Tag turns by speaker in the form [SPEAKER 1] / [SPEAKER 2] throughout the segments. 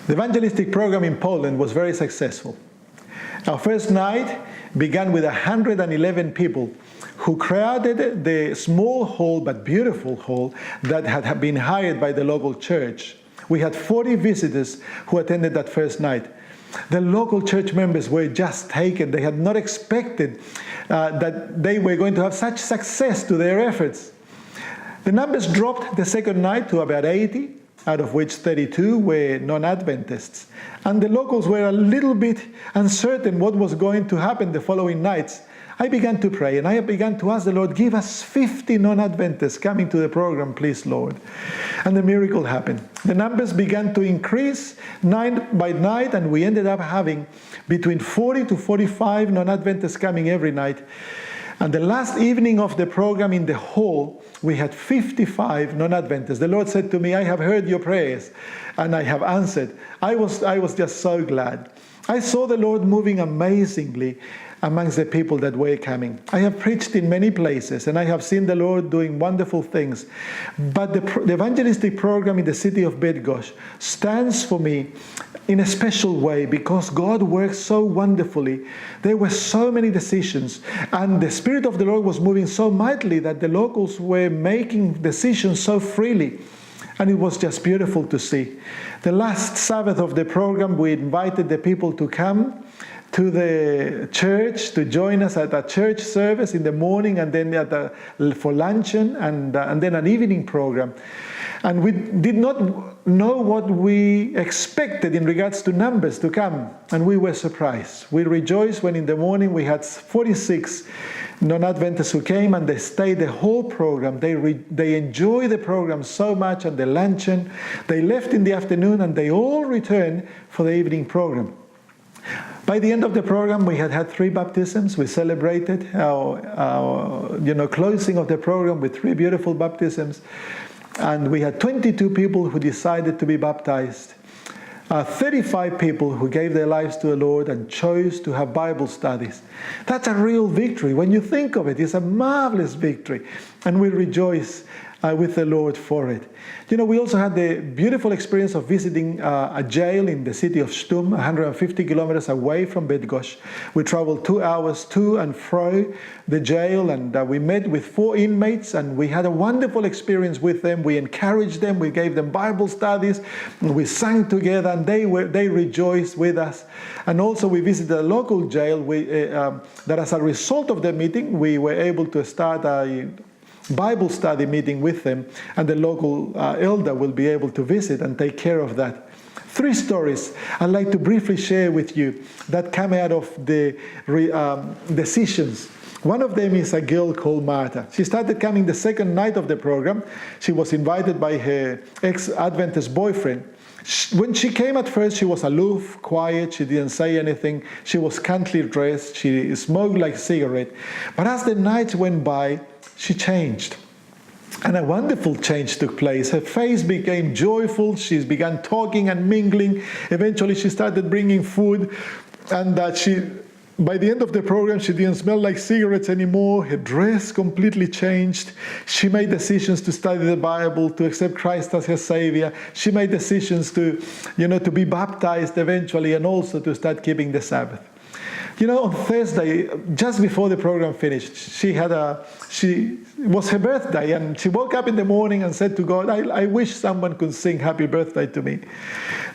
[SPEAKER 1] The evangelistic program in Poland was very successful. Our first night began with 111 people who crowded the small hall but beautiful hall that had been hired by the local church. We had 40 visitors who attended that first night. The local church members were just taken. They had not expected that they were going to have such success to their efforts. The numbers dropped the second night to about 80, out of which 32 were non-Adventists. And the locals were a little bit uncertain what was going to happen the following nights. I began to pray and I began to ask the Lord, give us 50 non-Adventists coming to the program, please, Lord. And the miracle happened. The numbers began to increase night by night, and we ended up having between 40 to 45 non-Adventists coming every night. And the last evening of the program in the hall, we had 55 non-Adventists. The Lord said to me, I have heard your prayers and I have answered. I was just so glad. I saw the Lord moving amazingly amongst the people that were coming. I have preached in many places and I have seen the Lord doing wonderful things. But the evangelistic program in the city of Bydgoszcz stands for me in a special way because God works so wonderfully. There were so many decisions and the Spirit of the Lord was moving so mightily that the locals were making decisions so freely. And it was just beautiful to see. The last Sabbath of the program, we invited the people to come to the church to join us at a church service in the morning, and then for luncheon, and then an evening program. And we did not know what we expected in regards to numbers to come, and we were surprised. We rejoiced when in the morning we had 46 non-Adventists who came, and they stayed the whole program. They enjoyed the program so much, and the luncheon. They left in the afternoon, and they all returned for the evening program. By the end of the program, we had 3 baptisms. We celebrated our closing of the program with 3 beautiful baptisms. And we had 22 people who decided to be baptized. 35 people who gave their lives to the Lord and chose to have Bible studies. That's a real victory. When you think of it, it's a marvelous victory. And we rejoice with the Lord for it. You know, we also had the beautiful experience of visiting a jail in the city of Stum, 150 kilometers away from Bydgoszcz. We traveled 2 hours to and fro the jail, and we met with 4 inmates, and we had a wonderful experience with them. We encouraged them, we gave them Bible studies, and we sang together, and they rejoiced with us. And also we visited a local jail that as a result of the meeting, we were able to start a Bible study meeting with them, and the local elder will be able to visit and take care of that. 3 stories I'd like to briefly share with you that come out of the decisions. One of them is a girl called Marta. She started coming the second night of the program. She was invited by her ex-Adventist boyfriend. When she came at first, she was aloof, quiet, she didn't say anything. She was scantily dressed, she smoked like a cigarette. But as the nights went by, she changed. And a wonderful change took place. Her face became joyful. She began talking and mingling. Eventually, she started bringing food. And by the end of the program, she didn't smell like cigarettes anymore. Her dress completely changed. She made decisions to study the Bible, to accept Christ as her Savior. She made decisions to be baptized eventually, and also to start keeping the Sabbath. You know, on Thursday, just before the program finished, it was her birthday, and she woke up in the morning and said to God, I wish someone could sing happy birthday to me.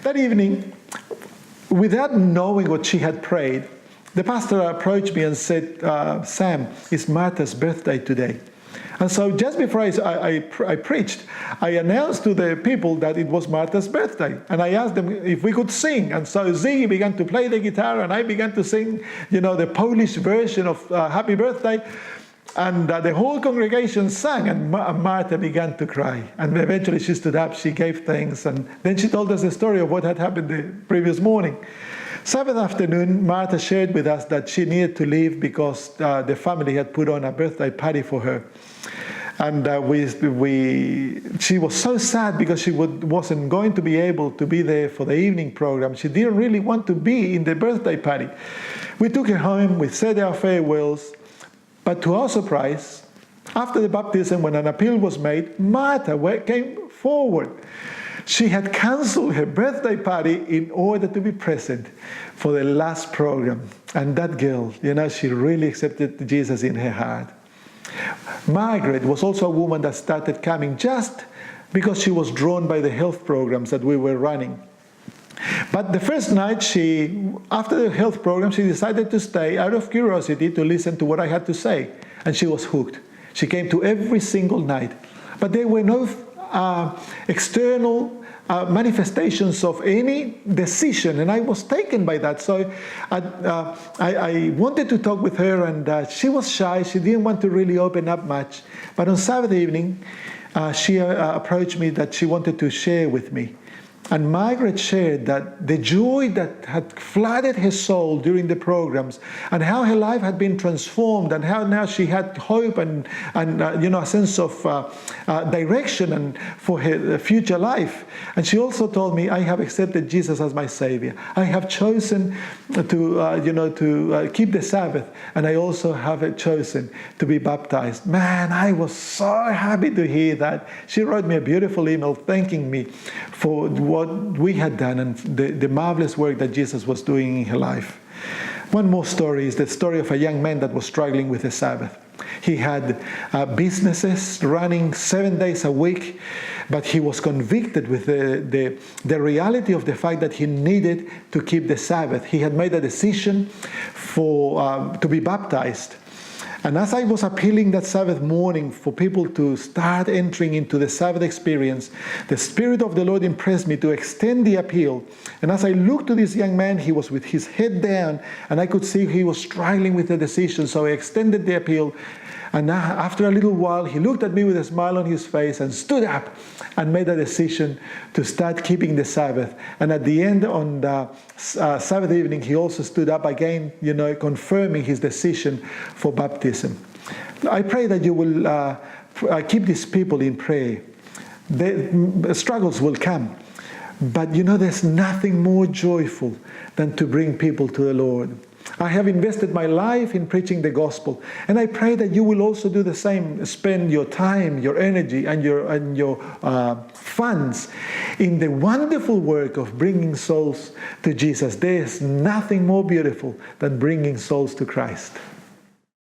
[SPEAKER 1] That evening, without knowing what she had prayed, the pastor approached me and said, Sam, it's Martha's birthday today. And so just before I preached, I announced to the people that it was Martha's birthday. And I asked them if we could sing. And so Ziggy began to play the guitar, and I began to sing, the Polish version of Happy Birthday. And the whole congregation sang, and Martha began to cry. And eventually she stood up, she gave thanks, and then she told us the story of what had happened the previous morning. Sabbath afternoon, Martha shared with us that she needed to leave because the family had put on a birthday party for her. And she was so sad because she wasn't going to be able to be there for the evening program. She didn't really want to be in the birthday party. We took her home, we said our farewells, but to our surprise, after the baptism, when an appeal was made, Martha came forward. She had cancelled her birthday party in order to be present for the last program. And that girl, she really accepted Jesus in her heart. Margaret was also a woman that started coming just because she was drawn by the health programs that we were running. But the first night, after the health program, she decided to stay out of curiosity to listen to what I had to say. And she was hooked. She came to every single night. But there were no external manifestations of any decision, and I was taken by that. So I wanted to talk with her, and she was shy. She didn't want to really open up much. But on Saturday evening, she approached me that she wanted to share with me. And Margaret shared that the joy that had flooded her soul during the programs, and how her life had been transformed, and how now she had hope and a sense of direction and for her future life. And she also told me, I have accepted Jesus as my Savior. I have chosen to keep the Sabbath, and I also have chosen to be baptized. Man, I was so happy to hear that. She wrote me a beautiful email thanking me for what we had done and the marvelous work that Jesus was doing in her life. One more story is the story of a young man that was struggling with the Sabbath. He had businesses running 7 days a week, but he was convicted with the reality of the fact that he needed to keep the Sabbath. He had made a decision to be baptized. And as I was appealing that Sabbath morning for people to start entering into the Sabbath experience, the Spirit of the Lord impressed me to extend the appeal. And as I looked to this young man, he was with his head down, and I could see he was struggling with the decision. So I extended the appeal. And after a little while, he looked at me with a smile on his face and stood up and made a decision to start keeping the Sabbath. And at the end, on the Sabbath evening, he also stood up again, confirming his decision for baptism. I pray that you will keep these people in prayer. The struggles will come. But there's nothing more joyful than to bring people to the Lord. I have invested my life in preaching the gospel, and I pray that you will also do the same. Spend your time, your energy, and your funds in the wonderful work of bringing souls to Jesus. There's nothing more beautiful than bringing souls to Christ.